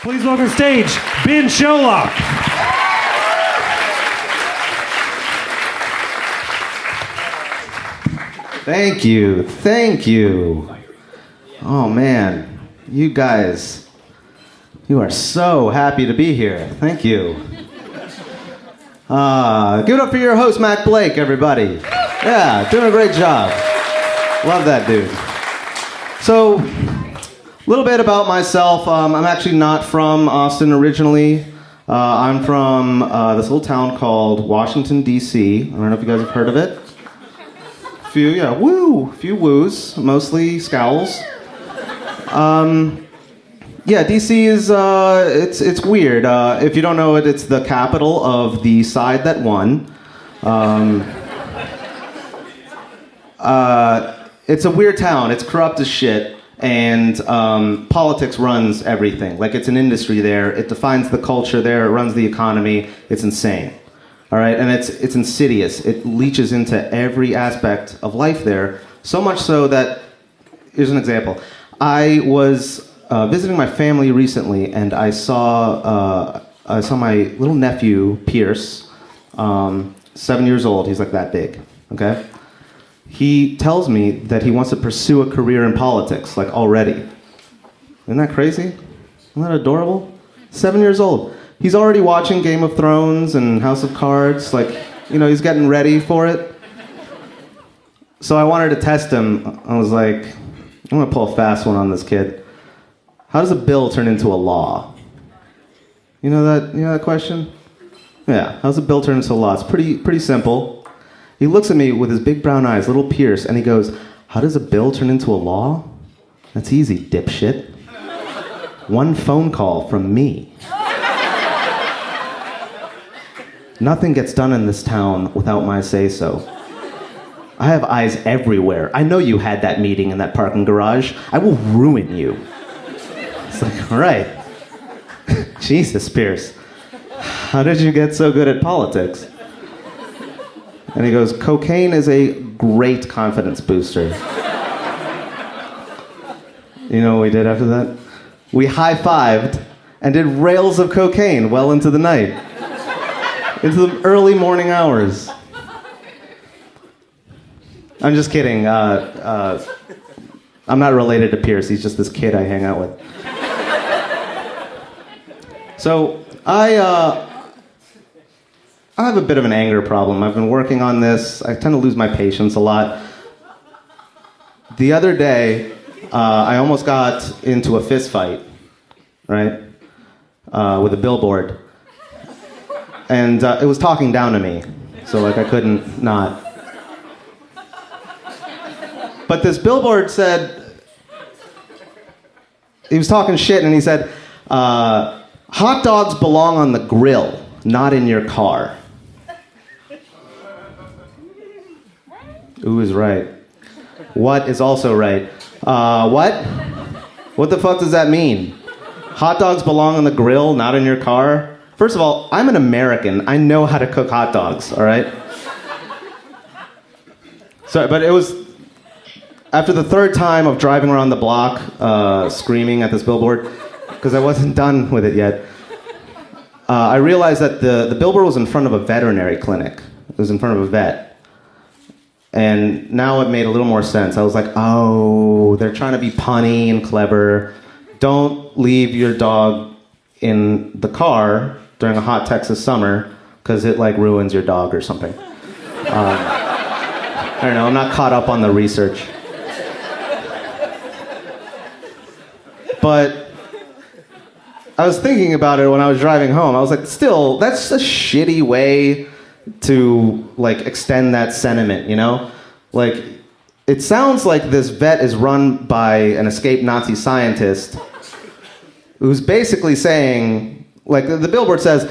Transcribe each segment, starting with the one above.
Please welcome to stage, Ben Cholok. Thank you. Oh man, you guys, you are so happy to be here. Thank you. Give it up for your host, Matt Blake, everybody. Yeah, doing a great job. Love that dude. So, a little bit about myself. I'm actually not from Austin originally. I'm from this little town called Washington, D.C. I don't know if you guys have heard of it. Few woos, mostly scowls. DC is, it's weird. If you don't know it, it's the capital of the side that won. It's a weird town. It's corrupt as shit. And politics runs everything. Like, it's an industry there. It defines the culture there. It runs the economy. It's insane. All right? And it's insidious. It leaches into every aspect of life there. So much so that, here's an example. I was visiting my family recently, and I saw my little nephew, Pierce, 7 years old. He's like that big, okay? He tells me that he wants to pursue a career in politics, like already. Isn't that crazy? Isn't that adorable? 7 years old. He's already watching Game of Thrones and House of Cards. Like, you know, he's getting ready for it. So I wanted to test him. I was like, I'm gonna pull a fast one on this kid. How does a bill turn into a law? You know that question? Yeah, how does a bill turn into a law? It's pretty simple. He looks at me with his big brown eyes, little Pierce, and he goes, how does a bill turn into a law? That's easy, dipshit. One phone call from me. Nothing gets done in this town without my say-so. I have eyes everywhere. I know you had that meeting in that parking garage. I will ruin you. It's like, all right. Jesus, Pierce. How did you get so good at politics? And he goes, cocaine is a great confidence booster. You know what we did after that? We high-fived and did rails of cocaine well into the night. Into the early morning hours. I'm just kidding. I'm not related to Pierce. He's just this kid I hang out with. So, I have a bit of an anger problem. I've been working on this. I tend to lose my patience a lot. The other day, I almost got into a fist fight, right? With a billboard. And it was talking down to me. So, like, I couldn't not. But this billboard said, he was talking shit, and he said, hot dogs belong on the grill, not in your car. Ooh is right. What is also right? What? What the fuck does that mean? Hot dogs belong on the grill, not in your car? First of all, I'm an American. I know how to cook hot dogs, all right? So, but it was after the third time of driving around the block, screaming at this billboard, because I wasn't done with it yet, I realized that the billboard was in front of a veterinary clinic. It was in front of a vet. And now it made a little more sense. I was like, oh, they're trying to be punny and clever. Don't leave your dog in the car during a hot Texas summer, because it like ruins your dog or something. I don't know, I'm not caught up on the research. But I was thinking about it when I was driving home. I was like, still, that's a shitty way to like extend that sentiment, you know? Like, it sounds like this vet is run by an escaped Nazi scientist who's basically saying, like, the billboard says,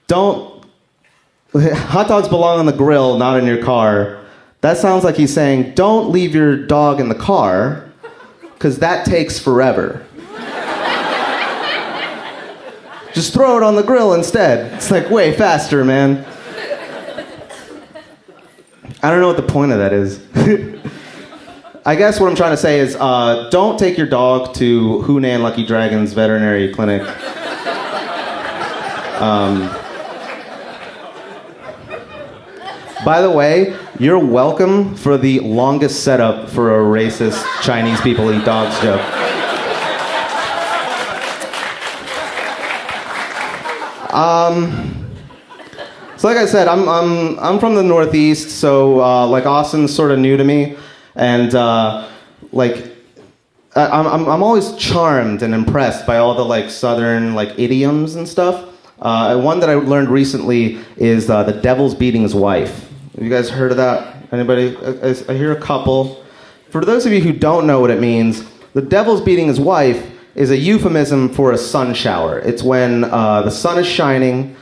hot dogs belong on the grill, not in your car. That sounds like he's saying, don't leave your dog in the car, because that takes forever. Just throw it on the grill instead. It's like way faster, man. I don't know what the point of that is. I guess what I'm trying to say is don't take your dog to Hunan Lucky Dragon's veterinary clinic. By the way, you're welcome for the longest setup for a racist Chinese people eat dogs joke. So like I said, I'm from the Northeast, so like Austin's sort of new to me, and like I'm always charmed and impressed by all the like Southern like idioms and stuff. One that I learned recently is the devil's beating his wife. Have you guys heard of that? Anybody? I hear a couple. For those of you who don't know what it means, the devil's beating his wife is a euphemism for a sun shower. It's when the sun is shining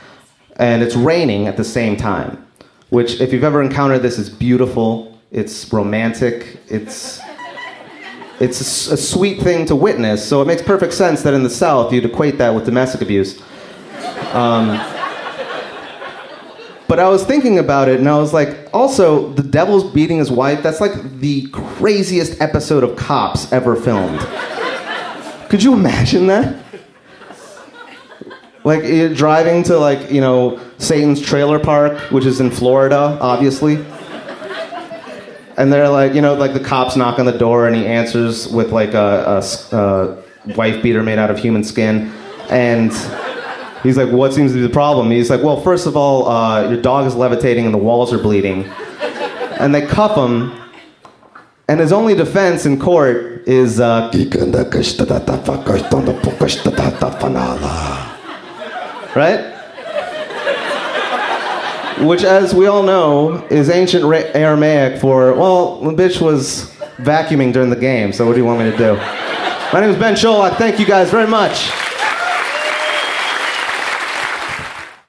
and it's raining at the same time. Which, if you've ever encountered this, is beautiful. It's romantic. It's a sweet thing to witness. So it makes perfect sense that in the South you'd equate that with domestic abuse. But I was thinking about it, and I was like, also, the devil's beating his wife, that's like the craziest episode of Cops ever filmed. Could you imagine that? Like, you're driving to, like, you know, Satan's Trailer Park, which is in Florida, obviously. And they're like, you know, like the cops knock on the door, and he answers with, like, a wife beater made out of human skin. And he's like, what seems to be the problem? He's like, well, first of all, your dog is levitating and the walls are bleeding. And they cuff him, and his only defense in court is, right? Which, as we all know, is ancient Aramaic for, well, the bitch was vacuuming during the game, so what do you want me to do? My name is Ben Cholok. Thank you guys very much.